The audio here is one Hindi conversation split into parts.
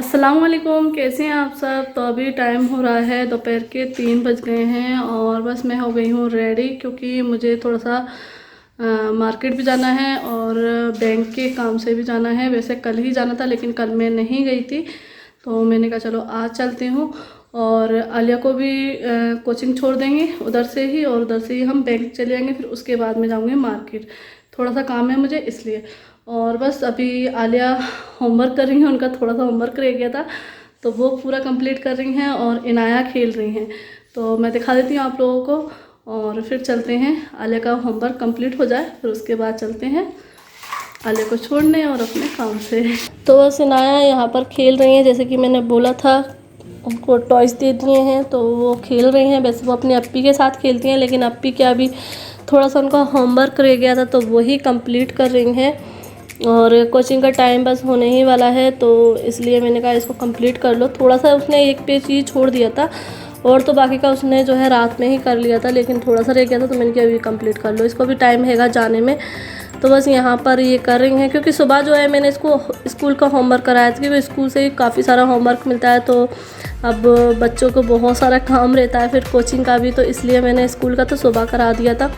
अस्सलाम वालेकुम, कैसे हैं आप सब। तो अभी टाइम हो रहा है दोपहर के 3 बज गए हैं और बस मैं हो गई हूँ रेडी, क्योंकि मुझे थोड़ा सा मार्केट भी जाना है और बैंक के काम से भी जाना है। वैसे कल ही जाना था लेकिन कल मैं नहीं गई थी, तो मैंने कहा चलो आज चलती हूँ। और आलिया को भी कोचिंग छोड़ देंगे उधर से ही, और उधर से ही हम बैंक चले जाएंगे। फिर उसके बाद में जाऊँगी मार्केट, थोड़ा सा काम है मुझे इसलिए। और बस अभी आलिया होमवर्क कर रही हैं, उनका थोड़ा सा होमवर्क रह गया था तो वो पूरा कंप्लीट कर रही हैं, और इनाया खेल रही हैं। तो मैं दिखा देती हूँ आप लोगों को और फिर चलते हैं। आलिया का होमवर्क कंप्लीट हो जाए फिर उसके बाद चलते हैं आलिया को छोड़ने और अपने काम से। तो बस इनाया यहाँ पर खेल रही हैं, जैसे कि मैंने बोला था उनको टॉयज़ दे दिए हैं तो वो खेल रही हैं। वैसे वो अपनी अप्पी के साथ खेलती हैं, लेकिन अप्पी क्या अभी थोड़ा सा उनका होमवर्क रह गया था तो वही कंप्लीट कर रही हैं। और कोचिंग का टाइम बस होने ही वाला है, तो इसलिए मैंने कहा इसको कंप्लीट कर लो। थोड़ा सा उसने एक पेज ही छोड़ दिया था और तो बाकी का उसने जो है रात में ही कर लिया था, लेकिन थोड़ा सा रह गया था तो मैंने कहा अभी कंप्लीट कर लो, इसको भी टाइम हैगा जाने में। तो बस यहाँ पर ये कर रही हैं, क्योंकि सुबह जो है मैंने इसको स्कूल का होमवर्क कराया था, क्योंकि स्कूल से ही काफ़ी सारा होमवर्क मिलता है। तो अब बच्चों को बहुत सारा काम रहता है फिर कोचिंग का भी, तो इसलिए मैंने स्कूल का तो सुबह करा दिया था।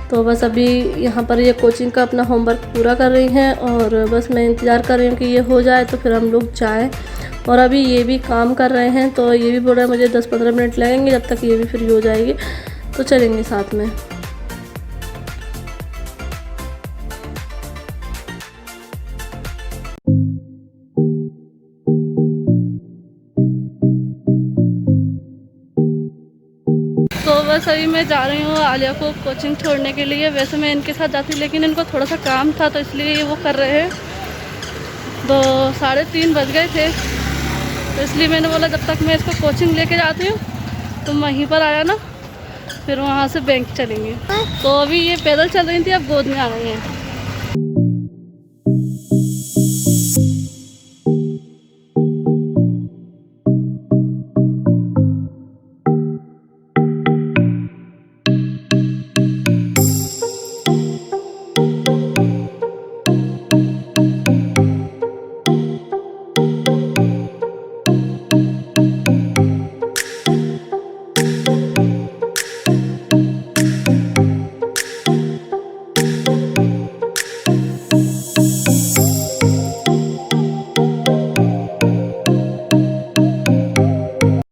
तो बस अभी यहाँ पर ये कोचिंग का अपना होमवर्क पूरा कर रही हैं और बस मैं इंतज़ार कर रही हूँ कि ये हो जाए तो फिर हम लोग जाएँ। और अभी ये भी काम कर रहे हैं तो ये भी बोल रहे हैं मुझे 10-15 मिनट लगेंगे, जब तक ये भी फ्री हो जाएगी तो चलेंगे साथ में। तो बस अभी मैं जा रही हूँ आलिया को कोचिंग छोड़ने के लिए। वैसे मैं इनके साथ जाती लेकिन इनको थोड़ा सा काम था तो इसलिए ये वो कर रहे हैं। तो 3:30 बज गए थे, तो इसलिए मैंने बोला जब तक मैं इसको कोचिंग लेके जाती हूँ तुम वहीं पर आया ना, फिर वहाँ से बैंक चलेंगे। तो अभी ये पैदल चल रही थी, अब गोद में आ गई हैं।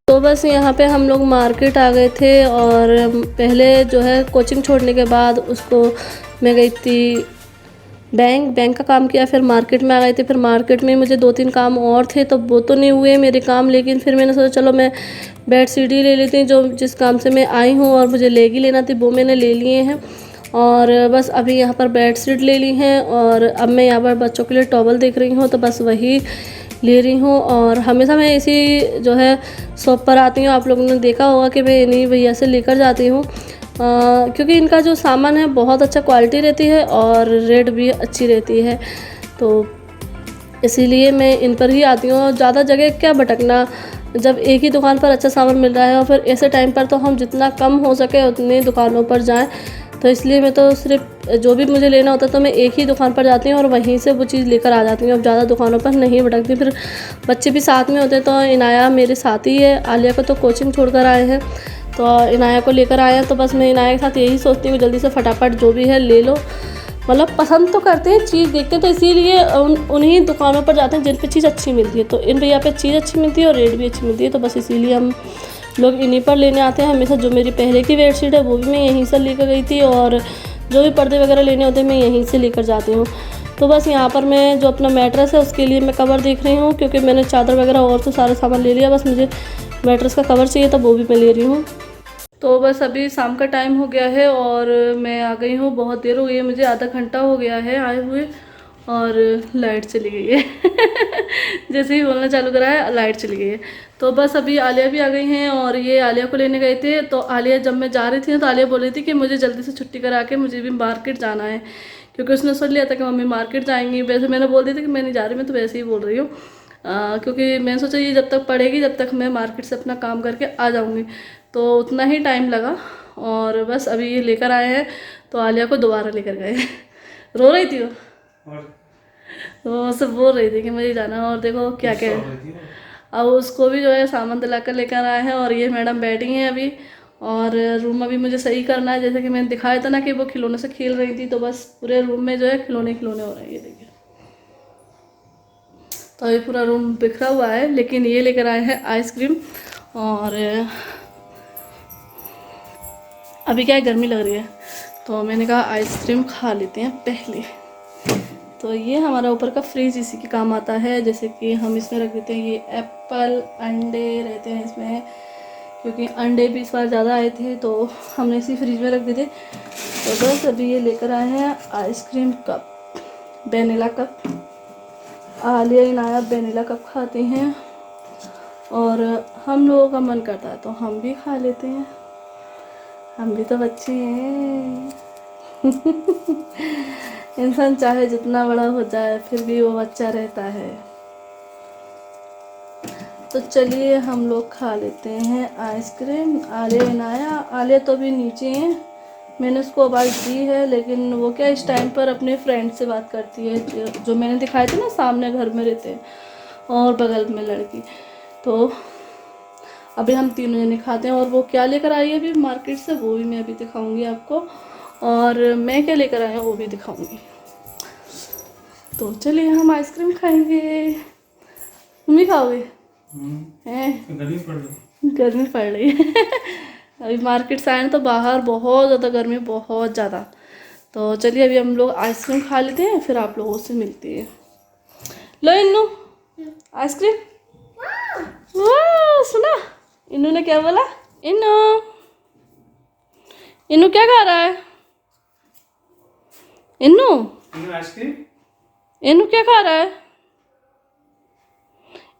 तो बस यहाँ पे हम लोग मार्केट आ गए थे, और पहले जो है कोचिंग छोड़ने के बाद उसको मैं गई थी बैंक का काम किया, फिर मार्केट में आ गए थे। फिर मार्केट में मुझे 2-3 काम और थे तो वो तो नहीं हुए मेरे काम, लेकिन फिर मैंने सोचा चलो मैं बेड शीट ही ले लेती हूँ। जो जिस काम से मैं आई हूँ और मुझे लेगी लेना थी वो मैंने ले लिए हैं। और बस अभी यहाँ पर बेड शीट ले ली हैं, और अब मैं यहाँ पर बच्चों के लिए टॉवल देख रही हूँ तो बस वही ले रही हूँ। और हमेशा मैं इसी जो है शॉप पर आती हूँ, आप लोगों ने देखा होगा कि मैं इन्हीं भैया से लेकर जाती हूँ, क्योंकि इनका जो सामान है बहुत अच्छा क्वालिटी रहती है और रेट भी अच्छी रहती है, तो इसीलिए मैं इन पर ही आती हूँ। ज़्यादा जगह क्या भटकना, जब एक ही दुकान पर अच्छा सामान मिल रहा है और फिर ऐसे टाइम पर तो हम जितना कम हो सके उतनी दुकानों पर जाएं। तो इसलिए मैं तो सिर्फ जो भी मुझे लेना होता है तो मैं एक ही दुकान पर जाती हूँ और वहीं से वो चीज़ लेकर आ जाती हूँ। अब ज़्यादा दुकानों पर नहीं भटकती। फिर बच्चे भी साथ में होते हैं, तो इनाया मेरे साथ ही है। आलिया को तो कोचिंग छोड़ कर आए हैं तो इनाया को लेकर आए हैं, तो बस मैं इनाया के साथ यही सोचती हूँ जल्दी से फटाफट जो भी है ले लो। मतलब पसंद तो करते हैं, चीज़ देखते हैं, तो इसीलिए उन्हीं दुकानों पर जाते हैं जिन पे चीज़ अच्छी मिलती है। तो इन भैया पे चीज़ अच्छी मिलती है और रेट भी अच्छी मिलती है, तो बस इसीलिए हम लोग इन्हीं पर लेने आते हैं हमेशा। जो मेरी पहले की बेडशीट है वो भी मैं यहीं से लेकर गई थी, और जो भी पर्दे वगैरह लेने होते हैं मैं यहीं से लेकर जाती हूँ। तो बस यहाँ पर मैं जो अपना मैट्रेस है उसके लिए मैं कवर देख रही हूँ, क्योंकि मैंने चादर वगैरह और तो सारा सामान ले लिया, बस मुझे मैट्रेस का कवर चाहिए था, वो भी मैं ले रही हूँ। तो बस अभी शाम का टाइम हो गया है और मैं आ गई हूँ। बहुत देर हो गई है, मुझे आधा घंटा हो गया है आए हुए, और लाइट चली गई है जैसे ही बोलना चालू करा है लाइट चली गई है। तो बस अभी आलिया भी आ गई हैं, और ये आलिया को लेने गए थे। तो आलिया जब मैं जा रही थी तो आलिया बोल रही थी कि मुझे जल्दी से छुट्टी करा के मुझे भी मार्केट जाना है, क्योंकि उसने सोच लिया था कि मम्मी मार्केट जाएंगी। वैसे मैंने बोल दी थी कि मैं नहीं जा रही, मैं तो वैसे ही बोल रही हूँ, क्योंकि मैंने सोचा ये जब तक पढ़ेगी जब तक मैं मार्केट से अपना काम करके आ जाऊँगी, तो उतना ही टाइम लगा। और बस अभी ये लेकर आए हैं, तो आलिया को दोबारा लेकर गए रो रही थी वो। वो सब बोल रही थी कि मुझे जाना है। और देखो क्या क्या अब उसको भी जो है सामान दिला कर लेकर आए हैं। और ये मैडम बैठी हैं अभी, और रूम अभी मुझे सही करना है। जैसे कि मैंने दिखाया था ना कि वो खिलौने से खेल रही थी, तो बस पूरे रूम में जो है खिलौने खिलौने हो रहे हैं। ये देखिए, तो अभी पूरा रूम बिखरा हुआ है। लेकिन ये लेकर आए हैं आइसक्रीम। और अभी क्या है, गर्मी लग रही है, तो मैंने कहा आइसक्रीम खा लेते हैं पहले। तो ये हमारा ऊपर का फ्रिज इसी के काम आता है। जैसे कि हम इसमें रख देते हैं ये एप्पल, अंडे रहते हैं इसमें, क्योंकि अंडे भी इस बार ज़्यादा आए थे तो हमने इसी फ्रिज में रख दिए थे। तो बस अभी ये लेकर आए हैं ice cream cup, vanilla cup. Alia Inaya vanilla cup खाते हैं, और हम लोगों का मन करता है तो हम भी खा लेते हैं। हम भी तो बच्चे हैं। इंसान चाहे जितना बड़ा हो जाए फिर भी वो बच्चा रहता है। तो चलिए हम लोग खा लेते हैं आइसक्रीम। आलिया इनाया, आलिया तो अभी नीचे हैं, मैंने उसको आवाज़ दी है, लेकिन वो क्या इस टाइम पर अपने फ्रेंड से बात करती है, जो मैंने दिखाए थे ना, सामने घर में रहते हैं और बगल में लड़की। तो अभी हम तीनों जने खाते हैं। और वो क्या लेकर आई है अभी मार्केट से, वो भी मैं अभी दिखाऊंगी आपको, और मैं क्या लेकर आया हूँ वो भी दिखाऊंगी। तो चलिए हम आइसक्रीम खाएंगे। तुम भी खाओगे? गर्मी पड़ रही है। अभी मार्केट से आए तो बाहर बहुत ज़्यादा गर्मी, बहुत ज़्यादा। तो चलिए अभी हम लोग आइसक्रीम खा लेते हैं, फिर आप लोगों से मिलते हैं। लो इन्नू आइसक्रीम। वाह, सुना इन्नू ने क्या बोला? इन्नू, इन्नू क्या खा रहा है? इन्नू आइसक्रीम, इन्नू क्या खा रहा है?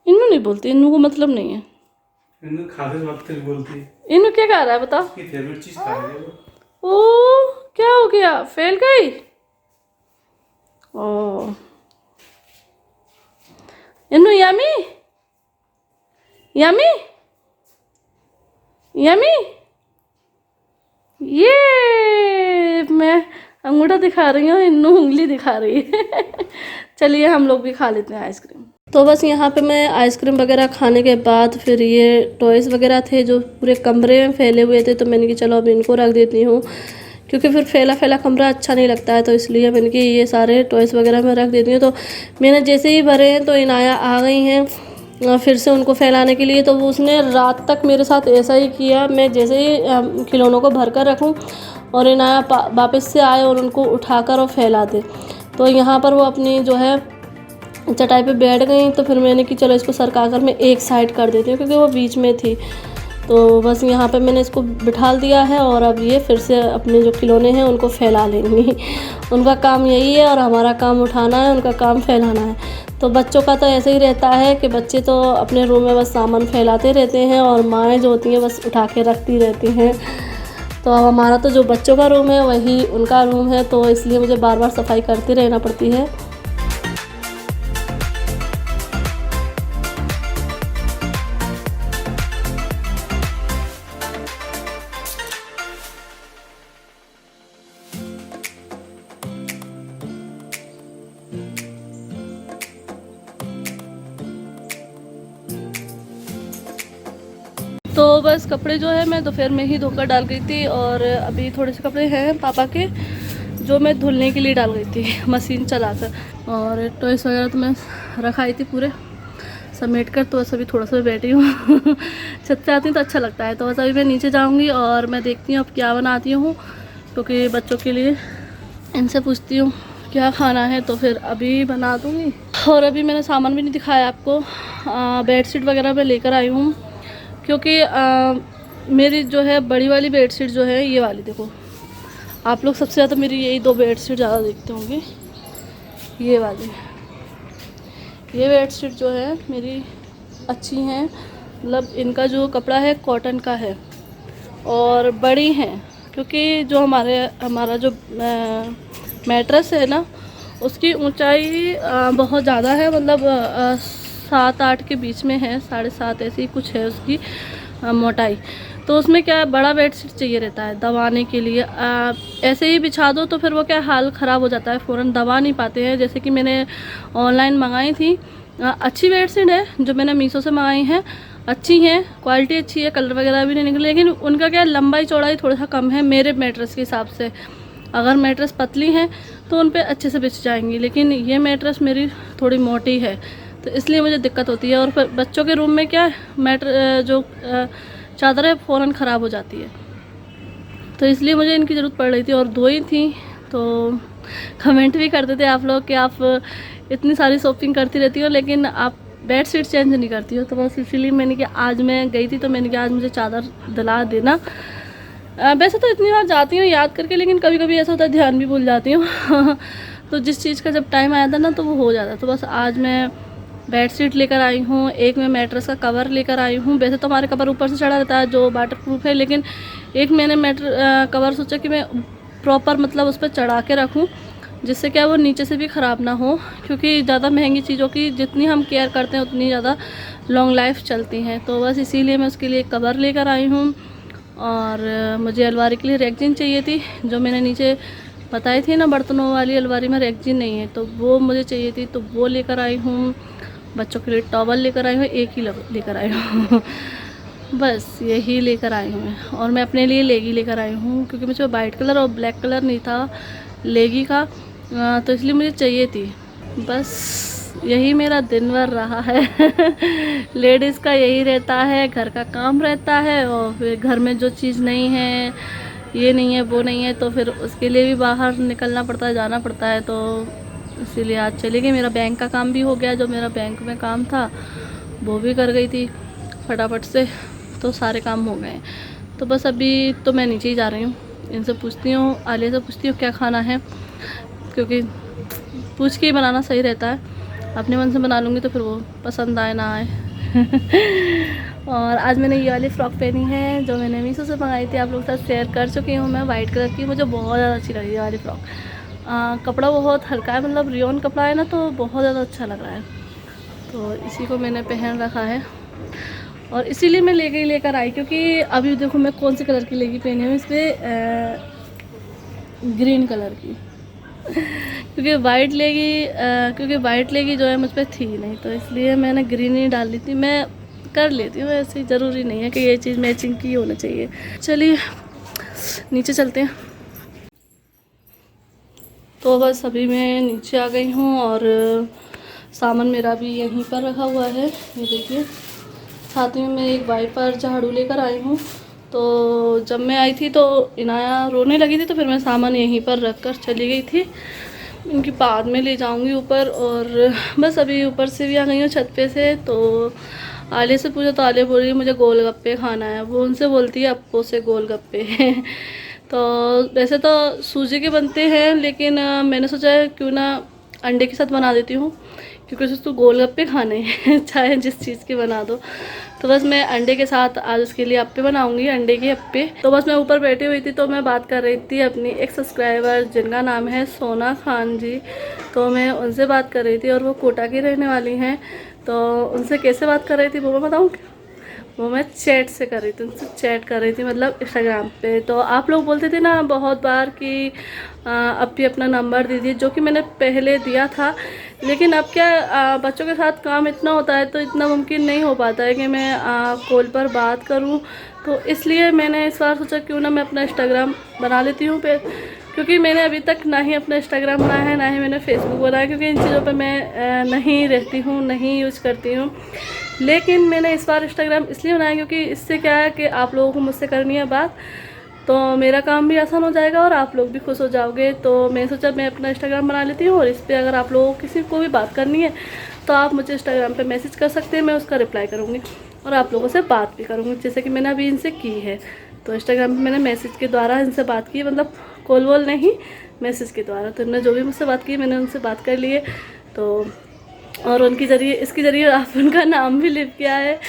इन्नू नहीं बोलती, इन्नू को मतलब नहीं है। इन्नू खाते वक्त बोलती है। इन्नू क्या खा रहा है बताओ? इसकी फेवरेट चीज खा रही है वो। ओ क्या हो गया, फेल गई? ओ इन्नू यमी यमी यमी। ये मैं अंगूठा दिखा रही हूँ, इन्नू उंगली दिखा रही है। चलिए हम लोग भी खा लेते हैं आइसक्रीम। तो बस यहाँ पे मैं आइसक्रीम वगैरह खाने के बाद फिर ये टॉयज़ वगैरह थे जो पूरे कमरे में फैले हुए थे, तो मैंने कि चलो अब इनको रख देती हूँ, क्योंकि फिर फैला फैला कमरा अच्छा नहीं लगता है। तो इसलिए मैंने कि ये सारे टॉयज़ वगैरह मैं रख देती हूँ। तो मैंने जैसे ही भरे हैं तो इनाया आ गई हैं फिर से उनको फैलाने के लिए। तो वो उसने रात तक मेरे साथ ऐसा ही किया। मैं जैसे ही खिलौनों को भर कर रखूँ और इनाया वापस से आए और उनको उठाकर और फैला दे। तो यहाँ पर वो अपनी जो है चटाई पे बैठ गई। तो फिर मैंने कि चलो इसको सरका कर मैं एक साइड कर देती हूँ, क्योंकि वो बीच में थी। तो बस यहाँ पे मैंने इसको बिठा दिया है, और अब ये फिर से अपने जो खिलौने हैं उनको फैला लेंगी। उनका काम यही है, और हमारा काम उठाना है, उनका काम फैलाना है। तो बच्चों का तो ऐसे ही रहता है कि बच्चे तो अपने रूम में बस सामान फैलाते रहते हैं, और माएँ जो होती हैं बस उठा के रखती रहती हैं। तो अब हमारा तो जो बच्चों का रूम है वही उनका रूम है, तो इसलिए मुझे बार बार सफाई करती रहना पड़ती है। तो बस कपड़े जो है मैं दोपहर में ही धोकर डाल गई थी, और अभी थोड़े से कपड़े हैं पापा के जो मैं धुलने के लिए डाल गई थी मशीन चलाकर। और टॉयस वगैरह तो मैं रखाई थी पूरे समेट कर। तो बस अभी थोड़ा सा बैठी हूँ। छत पे आती हूँ तो अच्छा लगता है। तो बस अभी मैं नीचे जाऊँगी और मैं देखती हूँ अब क्या बनाती हूँ, क्योंकि बच्चों के लिए इनसे पूछती हूँ क्या खाना है, तो फिर अभी बना दूँगी। और अभी मैंने सामान भी नहीं दिखाया आपको। बेडशीट वगैरह मैं लेकर आई हूँ, क्योंकि मेरी जो है बड़ी वाली बेडशीट जो है ये वाली, देखो आप लोग सबसे ज़्यादा मेरी यही दो बेडशीट ज़्यादा देखते होंगे। ये वाली, ये बेडशीट जो है मेरी अच्छी हैं, मतलब इनका जो कपड़ा है कॉटन का है और बड़ी हैं, क्योंकि जो हमारा जो मैट्रेस है ना उसकी ऊंचाई बहुत ज़्यादा है, मतलब 7-8 के बीच में है, 7.5 ऐसी कुछ है उसकी मोटाई। तो उसमें क्या है, बड़ा बेडशीट चाहिए रहता है दबाने के लिए। ऐसे ही बिछा दो तो फिर वो क्या हाल ख़राब हो जाता है, फ़ौरन दबा नहीं पाते हैं। जैसे कि मैंने ऑनलाइन मंगाई थी, अच्छी बेडशीट है जो मैंने मीशो से मंगाई है, अच्छी हैं, क्वालिटी अच्छी है, कलर वगैरह भी नहीं निकले, लेकिन उनका क्या लंबाई चौड़ाई थोड़ा सा कम है मेरे मैट्रेस के हिसाब से। अगर मैट्रेस पतली है तो उन पे अच्छे से बिछ जाएंगी, लेकिन ये मैट्रेस मेरी थोड़ी मोटी है तो इसलिए मुझे दिक्कत होती है। और फिर बच्चों के रूम में क्या है, जो चादर है फ़ौरन ख़राब हो जाती है, तो इसलिए मुझे इनकी ज़रूरत पड़ रही थी। और दो ही थी, तो कमेंट भी करते थे आप लोग कि आप इतनी सारी शॉपिंग करती रहती हो लेकिन आप बेड शीट चेंज नहीं करती हो। तो बस इसीलिए मैंने कहा, आज मैं गई थी तो मैंने कहा आज मुझे चादर दिला देना। वैसे तो इतनी बार जाती हूँ याद करके, लेकिन कभी कभी ऐसा होता है ध्यान भी भूल जाती हूँ तो जिस चीज़ का जब टाइम आया था ना तो वो हो जाता। तो बस आज मैं बेड शीट लेकर आई हूँ, एक मैं मैट्रेस का कवर लेकर आई हूँ। वैसे तो हमारे कवर ऊपर से चढ़ा रहता है जो वाटर प्रूफ है, लेकिन एक मैंने कवर सोचा कि मैं प्रॉपर मतलब उस पर चढ़ा के रखूँ, जिससे क्या वो नीचे से भी ख़राब ना हो, क्योंकि ज़्यादा महंगी चीज़ों की जितनी हम केयर करते हैं उतनी ज़्यादा लॉन्ग लाइफ चलती हैं। तो बस इसीलिए मैं उसके लिए कवर लेकर आई हूँ। और मुझे अलमारी के लिए रेगजीन चाहिए थी, जो मैंने नीचे बताई थी ना बर्तनों वाली अलमारी में रेगजीन नहीं है, तो वो मुझे चाहिए थी, तो वो लेकर आई हूँ। बच्चों के लिए टॉवल लेकर आई हूँ, एक ही लेकर आई हूँ बस यही लेकर आई हूँ मैं। और मैं अपने लिए लेगी लेकर आई हूँ, क्योंकि मुझे वाइट कलर और ब्लैक कलर नहीं था लेगी का, तो इसलिए मुझे चाहिए थी। बस यही मेरा दिन भर रहा है लेडीज़ का यही रहता है, घर का काम रहता है और फिर घर में जो चीज़ नहीं है, ये नहीं है, वो नहीं है, तो फिर उसके लिए भी बाहर निकलना पड़ता है, जाना पड़ता है। तो इसीलिए आज चली गई। मेरा बैंक का काम भी हो गया, जो मेरा बैंक में काम था वो भी कर गई थी फटाफट से, तो सारे काम हो गए। तो बस अभी तो मैं नीचे ही जा रही हूँ, इनसे पूछती हूँ, आलिया से पूछती हूँ क्या खाना है, क्योंकि पूछ के ही बनाना सही रहता है। अपने मन से बना लूँगी तो फिर वो पसंद आए ना आए और आज मैंने ये वाली फ़्रॉक पहनी है जो मैंने मीशो से मंगाई थी, आप लोगों के साथ शेयर कर चुकी हूँ मैं, वाइट कलर की। मुझे बहुत ज़्यादा अच्छी लगी ये वाली फ़्रॉक। कपड़ा बहुत हल्का है, मतलब रियोन कपड़ा है ना, तो बहुत ज़्यादा अच्छा लग रहा है। तो इसी को मैंने पहन रखा है और इसीलिए मैं लेकर आई, क्योंकि अभी देखो मैं कौन से कलर की लेगी पहनी हूँ, इस पर ग्रीन कलर की क्योंकि वाइट लेगी जो है मुझ पर थी नहीं, तो इसलिए मैंने ग्रीन ही डाल ली थी। मैं कर लेती हूँ ऐसे, ज़रूरी नहीं है कि ये चीज़ मैचिंग की होना चाहिए। चलिए नीचे चलते हैं। तो बस अभी मैं नीचे आ गई हूँ और सामान मेरा भी यहीं पर रखा हुआ है, ये देखिए। साथ में मैं एक वाइपर झाड़ू लेकर आई हूँ। तो जब मैं आई थी तो इनाया रोने लगी थी, तो फिर मैं सामान यहीं पर रख कर चली गई थी। इनकी बाद में ले जाऊंगी ऊपर। और बस अभी ऊपर से भी आ गई हूँ छत पे से। तो आलिया से पूछा तो आलिया बोल रही है मुझे गोलगप्पे खाना है, वो उनसे बोलती है अप्पो से गोलगप्पे तो वैसे तो सूजी के बनते हैं, लेकिन मैंने सोचा है क्यों ना अंडे के साथ बना देती हूँ, क्योंकि उसको तो गोलगप्पे खाने हैं चाहे जिस चीज़ के बना दो। तो बस मैं अंडे के साथ आज उसके लिए अप्पे बनाऊंगी, अंडे के अप्पे। तो बस मैं ऊपर बैठी हुई थी, तो मैं बात कर रही थी अपनी एक सब्सक्राइबर जिनका नाम है सोना खान जी। तो मैं उनसे बात कर रही थी और वो कोटा की रहने वाली हैं। तो उनसे कैसे बात कर रही थी वो मैं बताऊँ? वो मैं चैट से कर रही थी, उनसे चैट कर रही थी, मतलब इंस्टाग्राम पे। तो आप लोग बोलते थे ना बहुत बार कि अब भी अपना नंबर दीजिए, जो कि मैंने पहले दिया था, लेकिन अब क्या बच्चों के साथ काम इतना होता है तो इतना मुमकिन नहीं हो पाता है कि मैं कॉल पर बात करूं। तो इसलिए मैंने इस बार सोचा क्यों ना मैं अपना इंस्टाग्राम बना लेती हूँ पे, क्योंकि मैंने अभी तक ना ही अपना इंस्टाग्राम बनाया है, ना ही मैंने फेसबुक बनाया, क्योंकि इन चीज़ों पर मैं नहीं रहती हूँ, नहीं यूज़ करती हूँ। लेकिन मैंने इस बार इंस्टाग्राम इसलिए बनाया क्योंकि इससे क्या है कि आप लोगों को मुझसे करनी है बात, तो मेरा काम भी आसान हो जाएगा और आप लोग भी खुश हो जाओगे। तो मैंने सोचा मैं अपना इंस्टाग्राम बना लेती हूँ, और इस पर अगर आप लोगों को किसी को भी बात करनी है तो आप मुझे इंस्टाग्राम पे मैसेज कर सकते हैं, मैं उसका रिप्लाई करूँगी और आप लोगों से बात भी करूँगी, जैसे कि मैंने अभी इनसे की है। तो इंस्टाग्राम पे मैंने मैसेज के द्वारा इनसे बात की, मतलब कॉल वॉल नहीं, मैसेज के द्वारा। तो इन्होंने जो भी मुझसे बात की मैंने उनसे बात कर ली है। तो और उनके ज़रिए, इसके ज़रिए आप उनका नाम भी लिख किया है।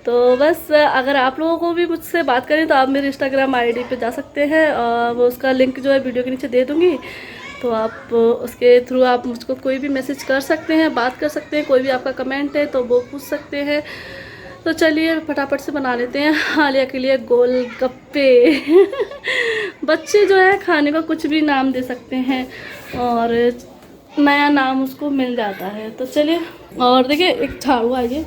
तो बस अगर आप लोगों को भी मुझसे बात करें तो आप मेरे इंस्टाग्राम आईडी पे जा सकते हैं, वो उसका लिंक जो है वीडियो के नीचे दे दूँगी। तो आप उसके थ्रू आप मुझको कोई भी मैसेज कर सकते हैं, बात कर सकते हैं, कोई भी आपका कमेंट है तो वो पूछ सकते हैं। तो चलिए फटाफट से बना लेते हैं आलिया के लिए गोलगप्पे। बच्चे जो है खाने का कुछ भी नाम दे सकते हैं और नया नाम उसको मिल जाता है। तो चलिए, और देखिए एक झाड़ू आई है,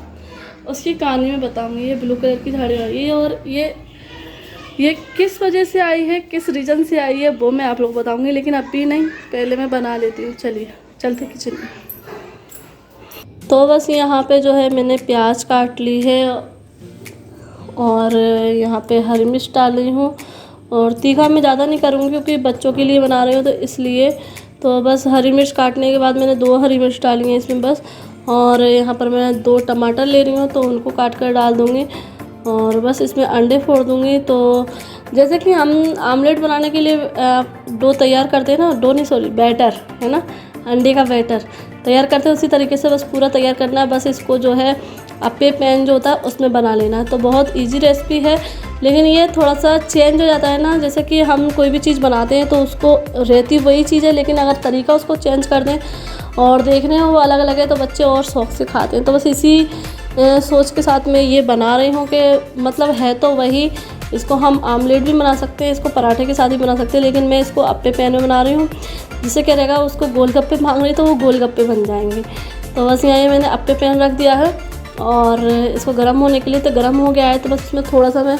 उसकी कहानी में बताऊंगी। ये ब्लू कलर की झाड़ू आई है और ये किस वजह से आई है, किस रीज़न से आई है, वो मैं आप लोग बताऊंगी, लेकिन अभी नहीं, पहले मैं बना लेती हूँ। चलिए चलते किचन में। तो बस यहाँ पे जो है मैंने प्याज काट ली है और यहाँ पे हरी मिर्च डाल रही हूँ। और तीखा मैं ज़्यादा नहीं करूँगी क्योंकि बच्चों के लिए बना रही हूँ, तो इसलिए। तो बस हरी मिर्च काटने के बाद मैंने 2 हरी मिर्च डाली हैं इसमें बस। और यहाँ पर मैं 2 टमाटर ले रही हूँ, तो उनको काट कर डाल दूँगी और बस इसमें अंडे फोड़ दूँगी। तो जैसे कि हम आमलेट बनाने के लिए डो तैयार करते हैं ना, डो नहीं सॉरी बैटर है ना, अंडे का बैटर तैयार करते हैं, उसी तरीके से बस पूरा तैयार करना है। बस इसको जो है अप्पे पैन जो होता है उसमें बना लेना है। तो बहुत इजी रेसिपी है, लेकिन ये थोड़ा सा चेंज हो जाता है ना। जैसे कि हम कोई भी चीज़ बनाते हैं तो उसको रहती वही चीज़ है, लेकिन अगर तरीका उसको चेंज कर दें और देखने में वो अलग अलग है तो बच्चे और शौक से खाते हैं। तो बस इसी सोच के साथ मैं ये बना रही हूँ कि मतलब है तो वही, इसको हम आमलेट भी बना सकते हैं, इसको पराठे के साथ भी बना सकते हैं, लेकिन मैं इसको अप्पे पैन में बना रही हूँ। जिससे क्या रहेगा, उसको गोलगप्पे मांग रही तो वो गोलगप्पे बन जाएंगे। तो बस यहाँ मैंने अप्पे पैन रख दिया है और इसको गर्म होने के लिए। तो गर्म हो गया है तो बस इसमें थोड़ा सा मैं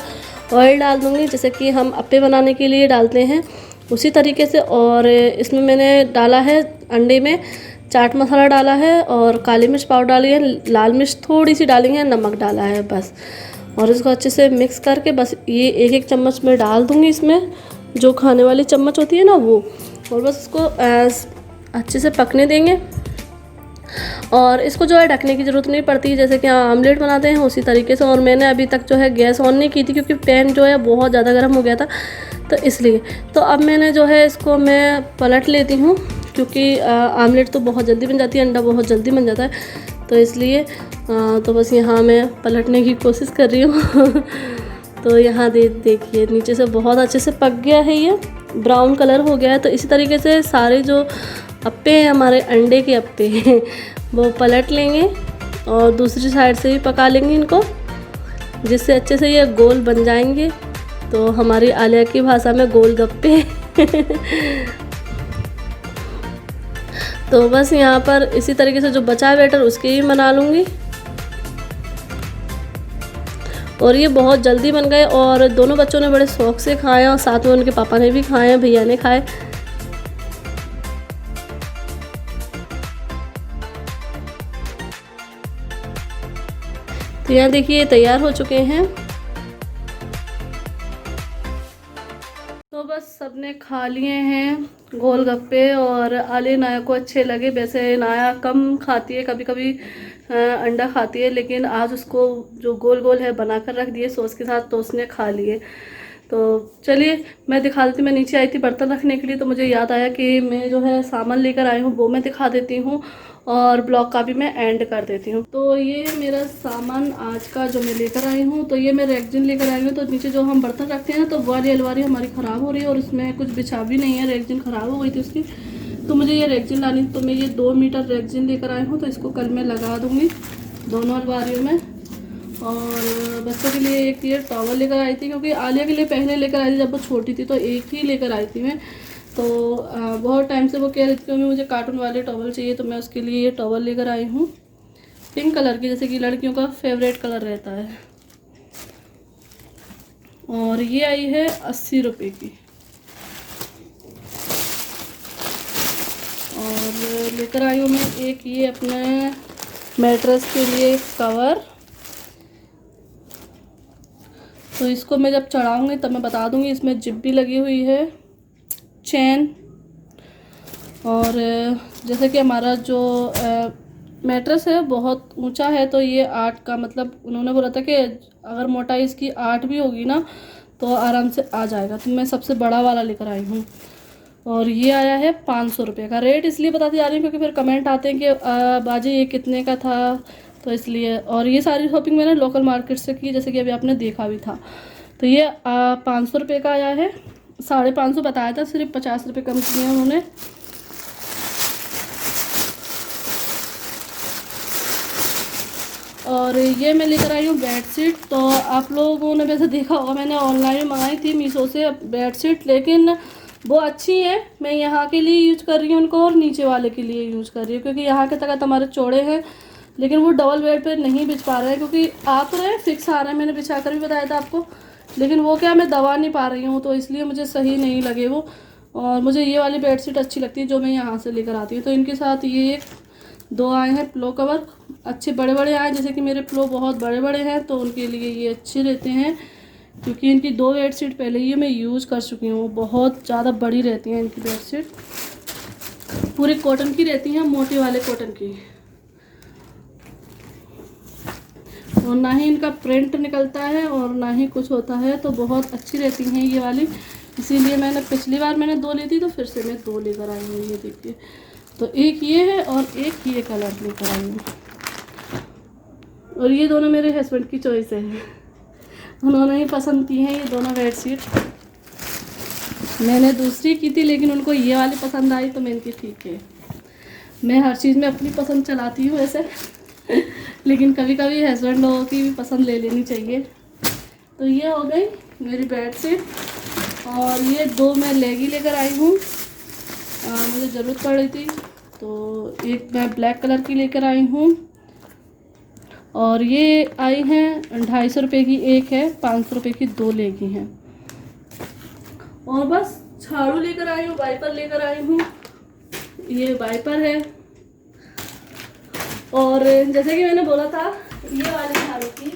ऑयल डाल दूँगी, जैसे कि हम अप्पे बनाने के लिए डालते हैं उसी तरीके से। और इसमें मैंने डाला है अंडे में चाट मसाला डाला है और काली मिर्च पाउडर डाली है, लाल मिर्च थोड़ी सी डाली है, नमक डाला है बस। और इसको अच्छे से मिक्स करके बस ये 1-1 चम्मच में डाल दूँगी इसमें, जो खाने वाली चम्मच होती है ना वो। और बस इसको अच्छे से पकने देंगे और इसको जो है ढकने की ज़रूरत नहीं पड़ती, जैसे कि आमलेट बनाते हैं उसी तरीके से। और मैंने अभी तक जो है गैस ऑन नहीं की थी क्योंकि पैन जो है बहुत ज़्यादा गर्म हो गया था, तो इसलिए। तो अब मैंने जो है इसको मैं पलट लेती हूँ क्योंकि आमलेट तो बहुत जल्दी बन जाती है, अंडा बहुत जल्दी बन जाता है, तो इसलिए। तो बस यहाँ मैं पलटने की कोशिश कर रही हूँ। तो यहाँ देखिए नीचे से बहुत अच्छे से पक गया है, ये ब्राउन कलर हो गया है। तो इसी तरीके से सारे जो अप्पे हैं हमारे अंडे के अप्पे हैं वो पलट लेंगे और दूसरी साइड से भी पका लेंगे इनको, जिससे अच्छे से ये गोल बन जाएंगे। तो हमारी आलिया की भाषा में गोलगप्पे। तो बस यहाँ पर इसी तरीके से जो बचा है बैटर उसके ही बना लूँगी। और ये बहुत जल्दी बन गए और दोनों बच्चों ने बड़े शौक से खाए और साथ में उनके पापा ने भी खाए हैं, भैया ने खाए। तो यहाँ देखिए तैयार हो चुके हैं। तो बस सबने खा लिए हैं गोलगप्पे और आलिया नाया को अच्छे लगे। वैसे नाया कम खाती है, कभी कभी अंडा खाती है, लेकिन आज उसको जो गोल गोल है बनाकर रख दिए सॉस के साथ, तो उसने खा लिए। तो चलिए मैं दिखा देती हूँ। मैं नीचे आई थी बर्तन रखने के लिए, तो मुझे याद आया कि मैं जो है सामान लेकर आई हूँ वो मैं दिखा देती हूँ और ब्लॉग का भी मैं एंड कर देती हूँ। तो ये मेरा सामान आज का जो मैं लेकर आई हूँ, तो ये मैं रेगजिन लेकर आई हूँ। तो नीचे जो हम बर्तन रखते हैं ना, तो वो वाली अलमारी हमारी ख़राब हो रही है और इसमें कुछ बिछा भी नहीं है, रेगजिन ख़राब हो गई थी उसकी। तो मुझे ये रेगजिन लानी, तो मैं ये 2 मीटर रेगजिन लेकर आई हूँ। तो इसको कल मैं लगा दूँगी दोनों अलमारियों में। और बच्चों के लिए एक ये टॉवल लेकर आई थी, क्योंकि आलिया के लिए पहले लेकर आई थी जब वो छोटी थी, तो एक ही लेकर आई थी मैं। तो बहुत टाइम से वो कह रही थी कि मुझे कार्टून वाले टॉवल चाहिए, तो मैं उसके लिए ये टॉवल लेकर आई हूँ पिंक कलर की, जैसे कि लड़कियों का फेवरेट कलर रहता है। और ये आई है 80 रुपये की। और लेकर आई हूँ मैं एक ये अपने मैट्रेस के लिए कवर। तो इसको मैं जब चढ़ाऊँगी तब मैं बता दूँगी। इसमें जिप भी लगी हुई है, चेन। और जैसे कि हमारा जो मैट्रेस है बहुत ऊंचा है, तो ये 8 का, मतलब उन्होंने बोला था कि अगर मोटाई इसकी 8 भी होगी ना तो आराम से आ जाएगा। तो मैं सबसे बड़ा वाला लेकर आई हूँ। और ये आया है 500 रुपये का। रेट इसलिए बताती जा रही हूँ क्योंकि फिर कमेंट आते हैं कि बाजी ये कितने का था, तो इसलिए। और ये सारी शॉपिंग मैंने लोकल मार्केट से की, जैसे कि अभी आपने देखा भी था। तो ये 500 रुपये का आया है। 550 बताया था, सिर्फ 50 रुपये कम किए हैं उन्होंने। और ये मैं लेकर आई हूँ बेडशीट। तो आप लोगों ने वैसे देखा होगा, मैंने ऑनलाइन मंगाई थी मीशो से बेडशीट, लेकिन वो अच्छी है। मैं यहाँ के लिए यूज कर रही हूँ उनको और नीचे वाले के लिए यूज कर रही हूँ, क्योंकि यहाँ के तख़्त हमारे चौड़े हैं, लेकिन वो डबल बेड पे नहीं बिछ पा रहे हैं, क्योंकि आ तो रहे फिक्स आ रहे हैं, मैंने बिछा कर भी बताया था आपको, लेकिन वो क्या मैं दबा नहीं पा रही हूँ, तो इसलिए मुझे सही नहीं लगे वो। और मुझे ये वाली बेडशीट अच्छी लगती है जो मैं यहाँ से लेकर आती हूँ। तो इनके साथ ये 2 आए हैं पिलो कवर, अच्छे बड़े बड़े आए, जैसे कि मेरे पिलो बहुत बड़े बड़े हैं तो उनके लिए ये अच्छे रहते हैं, क्योंकि इनकी 2 बेडशीट पहले ही मैं यूज़ कर चुकी हूँ। बहुत ज़्यादा बड़ी रहती हैं इनकी बेडशीट, पूरी कॉटन की रहती हैं, मोटे वाले कॉटन की, और ना ही इनका प्रिंट निकलता है और ना ही कुछ होता है, तो बहुत अच्छी रहती हैं ये वाली। इसीलिए मैंने पिछली बार मैंने 2 ली थी, तो फिर से मैं 2 लेकर आई हूँ। ये देखिए, तो एक ये है और एक ये कलर लेकर आई हूँ, और ये दोनों मेरे हस्बैंड की चॉइस है, उन्होंने ही पसंद की हैं ये दोनों बेडशीट। मैंने दूसरी की थी लेकिन उनको ये वाली पसंद आई, तो मैंने की ठीक है। मैं हर चीज़ में अपनी पसंद चलाती हूँ वैसे लेकिन कभी कभी हस्बैंड लोगों की भी पसंद ले लेनी चाहिए। तो ये हो गई मेरी बेडशीट, और ये 2 मैं लेगी लेकर आई हूँ, मुझे ज़रूरत पड़ रही थी, तो एक मैं ब्लैक कलर की लेकर आई हूँ, और ये आई हैं 250 रुपये की एक है, 500 रुपये की 2 लेगी हैं। और बस झाड़ू लेकर आई हूँ, वाइपर लेकर आई हूँ, ये वाइपर है। और जैसे कि मैंने बोला था ये वाले झाड़ू की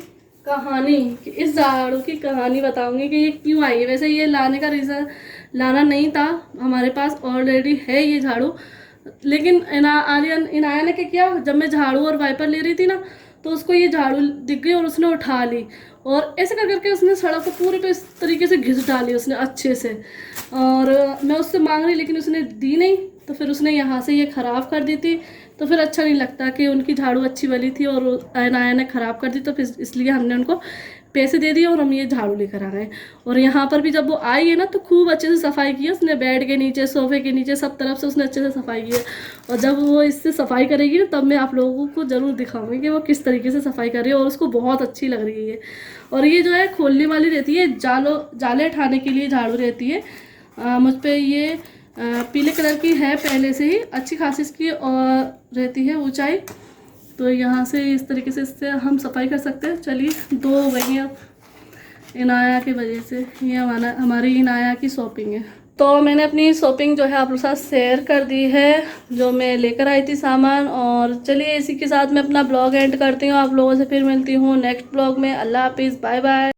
कहानी, कि इस झाड़ू की कहानी बताऊंगी कि ये क्यों आई है। वैसे ये लाने का रीज़न लाना नहीं था, हमारे पास ऑलरेडी है ये झाड़ू, लेकिन इनाया ने क्या किया, जब मैं झाड़ू और वाइपर ले रही थी ना, तो उसको ये झाड़ू दिख गई और उसने उठा ली, और ऐसे कर करके उसने सड़क को पूरे पे इस तरीके से घिस डाली उसने अच्छे से। और मैं उससे मांग रही लेकिन उसने दी नहीं, तो फिर उसने यहाँ से ये ख़राब कर दी थी। तो फिर अच्छा नहीं लगता कि उनकी झाड़ू अच्छी वाली थी और अनाया ने ख़राब कर दी, तो फिर इसलिए हमने उनको पैसे दे दिए और हम ये झाड़ू लेकर आ गए। और यहाँ पर भी जब वो आई है ना, तो खूब अच्छे से सफाई की है उसने, बेड के नीचे, सोफे के नीचे, सब तरफ से उसने अच्छे से सफाई की है। और जब वो इससे सफाई करेगी ना, तब मैं आप लोगों को ज़रूर दिखाऊंगी कि वो किस तरीके से सफाई कर रही है, और उसको बहुत अच्छी लग रही है। और ये जो है खोलने वाली रहती है, जाले उठाने के लिए झाड़ू रहती है। मुझ पर ये पीले कलर की है पहले से ही, अच्छी खासी इसकी और रहती है ऊंचाई, तो यहाँ से इस तरीके से इससे हम सफाई कर सकते हैं। चलिए 2 हो गई हैं अब इनाया की वजह से। ये हमारी इनाया की शॉपिंग है। तो मैंने अपनी शॉपिंग जो है आप लोगों के साथ शेयर कर दी है, जो मैं लेकर आई थी सामान। और चलिए इसी के साथ मैं अपना ब्लॉग एंड करती हूँ, आप लोगों से फिर मिलती हूँ नेक्स्ट ब्लॉग में। अल्लाह हाफिज़, बाय बाय।